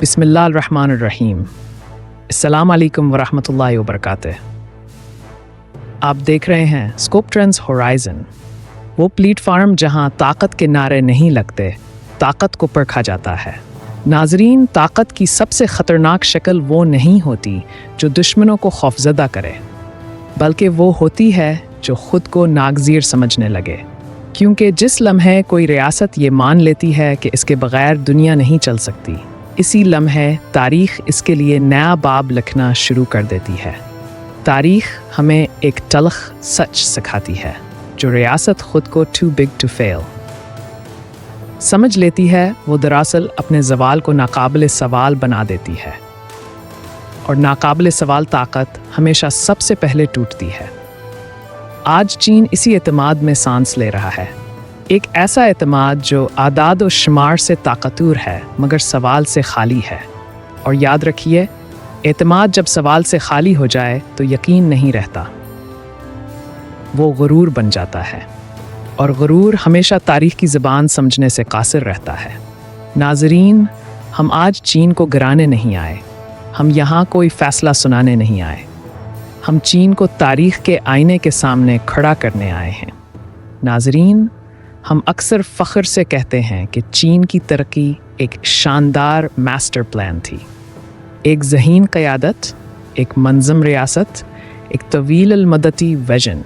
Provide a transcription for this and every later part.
बिस्मिल्लाहिर्रहमानिर्रहीम। अस्सलाम वालेकुम वरहमतुल्लाहि वबरकातुह। आप देख रहे हैं स्कोप ट्रेंड्स होराइज़न, वो प्लेटफार्म जहां ताकत के नारे नहीं लगते, ताकत को परखा जाता है। नाजरीन, ताकत की सबसे ख़तरनाक शक्ल वो नहीं होती जो दुश्मनों को खौफज़दा करे, बल्कि वो होती है जो ख़ुद को नागज़ीर समझने लगे। क्योंकि जिस लम्हे कोई रियासत ये मान लेती है कि इसके बग़ैर दुनिया नहीं चल सकती, इसी लम्हे तारीख़ इसके लिए नया बाब लिखना शुरू कर देती है। तारीख़ हमें एक तल्ख़ सच सिखाती है जो रियासत ख़ुद को टू बिग टू फेल समझ लेती है, वो दरअसल अपने ज़वाल को नाकाबिल सवाल बना देती है। और नाकाबिल सवाल ताकत हमेशा सबसे पहले टूटती है। आज चीन इसी एतमाद में सांस ले रहा है, एक ऐसा एतमाद जो आदाद और शुमार से ताकतवर है मगर सवाल से खाली है। और याद रखिए, एतमाद जब सवाल से खाली हो जाए तो यकीन नहीं रहता, वो गुरूर बन जाता है। और गुरूर हमेशा तारीख़ की ज़बान समझने से कासिर रहता है। नाज़रीन, हम आज चीन को गिराने नहीं आए, हम यहाँ कोई फ़ैसला सुनाने नहीं आए, हम चीन को तारीख़ के आईने के सामने खड़ा करने आए हैं। नाज़रीन, हम अक्सर फ़ख्र से कहते हैं कि चीन की तरक्की एक शानदार मास्टर प्लान थी, एक ज़हीन क़यादत, एक मंज़म रियासत, एक तवील अलमदती विजन।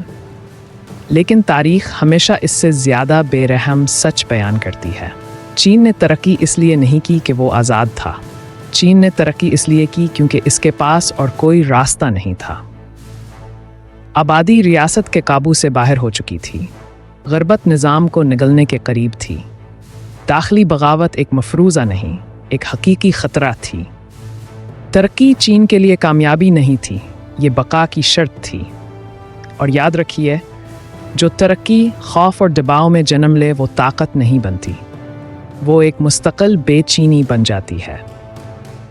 लेकिन तारीख़ हमेशा इससे ज़्यादा बेरहम सच बयान करती है। चीन ने तरक्की इसलिए नहीं की कि वो आज़ाद था, चीन ने तरक्की इसलिए की क्योंकि इसके पास और कोई रास्ता नहीं था। आबादी रियासत के काबू से बाहर हो चुकी थी, ग़रबत निज़ाम को निगलने के करीब थी, दाखिली बगावत एक मफरूज़ा नहीं, एक हकीकी ख़तरा थी। तरक्की चीन के लिए कामयाबी नहीं थी, ये बका की शर्त थी। और याद रखिए, जो तरक्की खौफ और दबाव में जन्म ले वो ताकत नहीं बनती, वो एक मुस्तक़िल बेचैनी बन जाती है।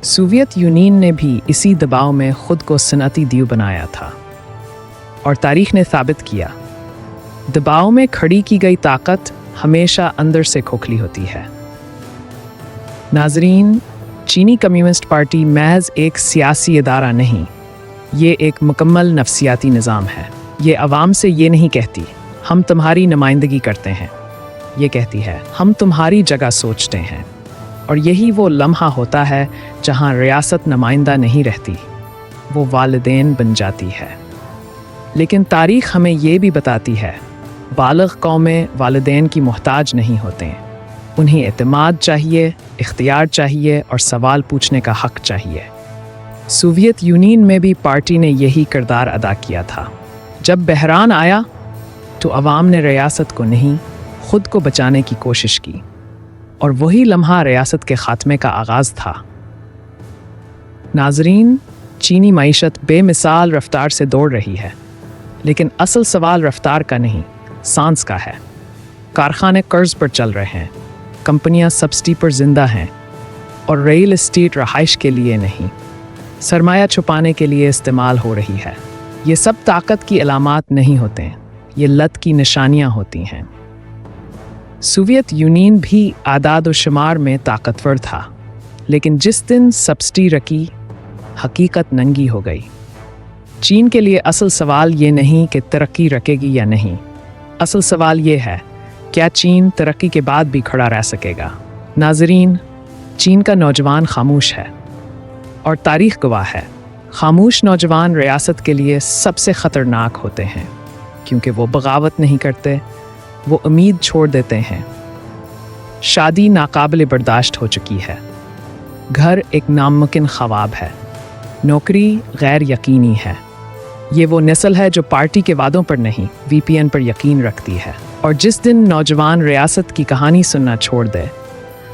सोवियत यूनियन ने भी इसी दबाव में ख़ुद को सनअती द्वीप बनाया था। और तारीख़ ने साबित किया, दबाव में खड़ी की गई ताकत हमेशा अंदर से खोखली होती है। नाज़रीन, चीनी कम्युनिस्ट पार्टी महज एक सियासी इदारा नहीं, ये एक मुकम्मल नफ्सियाती निज़ाम है। ये आवाम से ये नहीं कहती हम तुम्हारी नुमाइंदगी करते हैं, ये कहती है हम तुम्हारी जगह सोचते हैं। और यही वो लम्हा होता है जहाँ रियासत नुमाइंदा नहीं रहती, वो वालिदैन बन जाती है। लेकिन तारीख़ हमें ये भी बताती है, बालिग़ कौमें वालिदैन की मोहताज नहीं होते, उन्हें एतमाद चाहिए, इख्तियार चाहिए और सवाल पूछने का हक़ चाहिए। सोवियत यूनियन में भी पार्टी ने यही किरदार अदा किया था। जब बहरान आया तो अवाम ने रियासत को नहीं, ख़ुद को बचाने की कोशिश की, और वही लम्हा रियासत के ख़ात्मे का आगाज़ था। नाज़रीन, चीनी मईशत बेमिसाल रफ्तार से दौड़ रही है, लेकिन असल सवाल रफ्तार का नहीं, सांस का है। कारखाने कर्ज पर चल रहे हैं, कंपनियां सब्सिडी पर जिंदा हैं, और रियल एस्टेट रहाइश के लिए नहीं, सरमाया छुपाने के लिए इस्तेमाल हो रही है। ये सब ताकत की अलामात नहीं होते हैं, ये लत की निशानियां होती हैं। सोवियत यूनियन भी आदाद व शुमार में ताकतवर था, लेकिन जिस दिन सब्सिडी रखी, हकीकत नंगी हो गई। चीन के लिए असल सवाल ये नहीं कि तरक्की रखेगी या नहीं, असल सवाल ये है, क्या चीन तरक्की के बाद भी खड़ा रह सकेगा। नाज़रीन, चीन का नौजवान खामोश है, और तारीख़ गवाह है, खामोश नौजवान रियासत के लिए सबसे ख़तरनाक होते हैं, क्योंकि वो बगावत नहीं करते, वो उम्मीद छोड़ देते हैं। शादी नाकाबिल बर्दाश्त हो चुकी है, घर एक नामुमकिन ख्वाब है, नौकरी गैर यकीनी है। ये वो नस्ल है जो पार्टी के वादों पर नहीं, VPN पर यकीन रखती है। और जिस दिन नौजवान रियासत की कहानी सुनना छोड़ दे,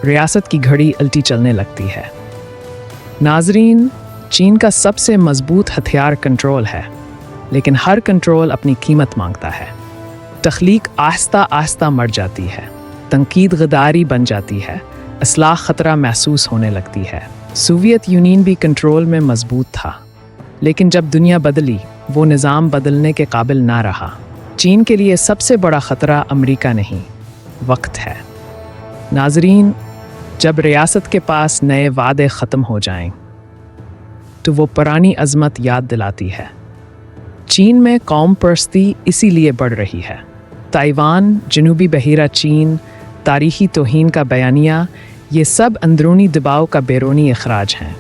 रियासत की घड़ी उल्टी चलने लगती है। नाज़रीन, चीन का सबसे मजबूत हथियार कंट्रोल है, लेकिन हर कंट्रोल अपनी कीमत मांगता है। तख्लीक आहिस्ता आहिस्ता मर जाती है, तनकीद गदारी बन जाती है, इस्लाह ख़तरा महसूस होने लगती है। सोवियत यूनियन भी कंट्रोल में मजबूत था, लेकिन जब दुनिया बदली, वो निज़ाम बदलने के काबिल ना रहा। चीन के लिए सबसे बड़ा ख़तरा अमेरिका नहीं, वक्त है। नाज़रीन, जब रियासत के पास नए वादे ख़त्म हो जाएं, तो वो पुरानी अज़मत याद दिलाती है। चीन में कौम परस्ती इसीलिए बढ़ रही है। ताइवान, जनूबी बहीरा चीन, तारीख़ी तौहीन का बयानिया, ये सब अंदरूनी दबाव का बैरूनी अखराज हैं।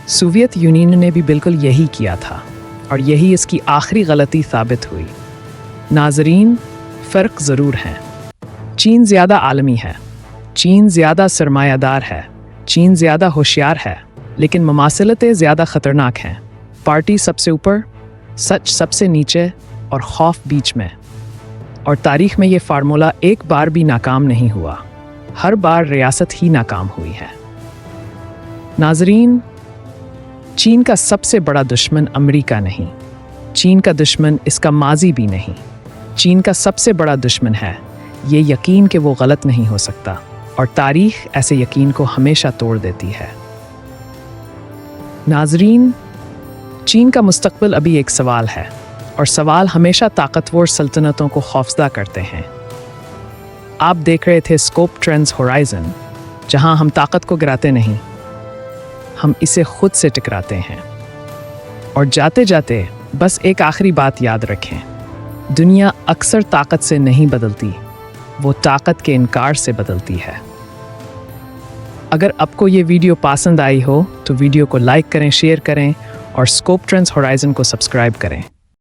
सोवियत यूनियन ने भी बिल्कुल यही किया था और यही इसकी आखिरी गलती साबित हुई। नाज़रीन, फ़र्क ज़रूर है। चीन ज़्यादा आलमी है, चीन ज़्यादा सरमायादार है, चीन ज़्यादा होशियार है, लेकिन ममासिलतें ज़्यादा ख़तरनाक हैं। पार्टी सबसे ऊपर, सच सबसे नीचे और खौफ बीच में। और तारीख़ में ये फार्मूला एक बार भी नाकाम नहीं हुआ, हर बार रियासत ही नाकाम हुई है। नाज़रीन, चीन का सबसे बड़ा दुश्मन अमेरिका नहीं, चीन का दुश्मन इसका माजी भी नहीं। चीन का सबसे बड़ा दुश्मन है ये यकीन कि वो गलत नहीं हो सकता, और तारीख़ ऐसे यकीन को हमेशा तोड़ देती है। नाज़रीन, चीन का मुस्तक़बिल अभी एक सवाल है, और सवाल हमेशा ताकतवर सल्तनतों को खौफज़दा करते हैं। आप देख रहे थे स्कोप ट्रेंड्स होराइज़न, जहां हम ताकत को गिराते नहीं, हम इसे खुद से टकराते हैं। और जाते जाते बस एक आखिरी बात याद रखें, दुनिया अक्सर ताकत से नहीं बदलती, वो ताकत के इनकार से बदलती है। अगर आपको ये वीडियो पसंद आई हो तो वीडियो को लाइक करें, शेयर करें और स्कोप ट्रेंड्स होराइज़न को सब्सक्राइब करें।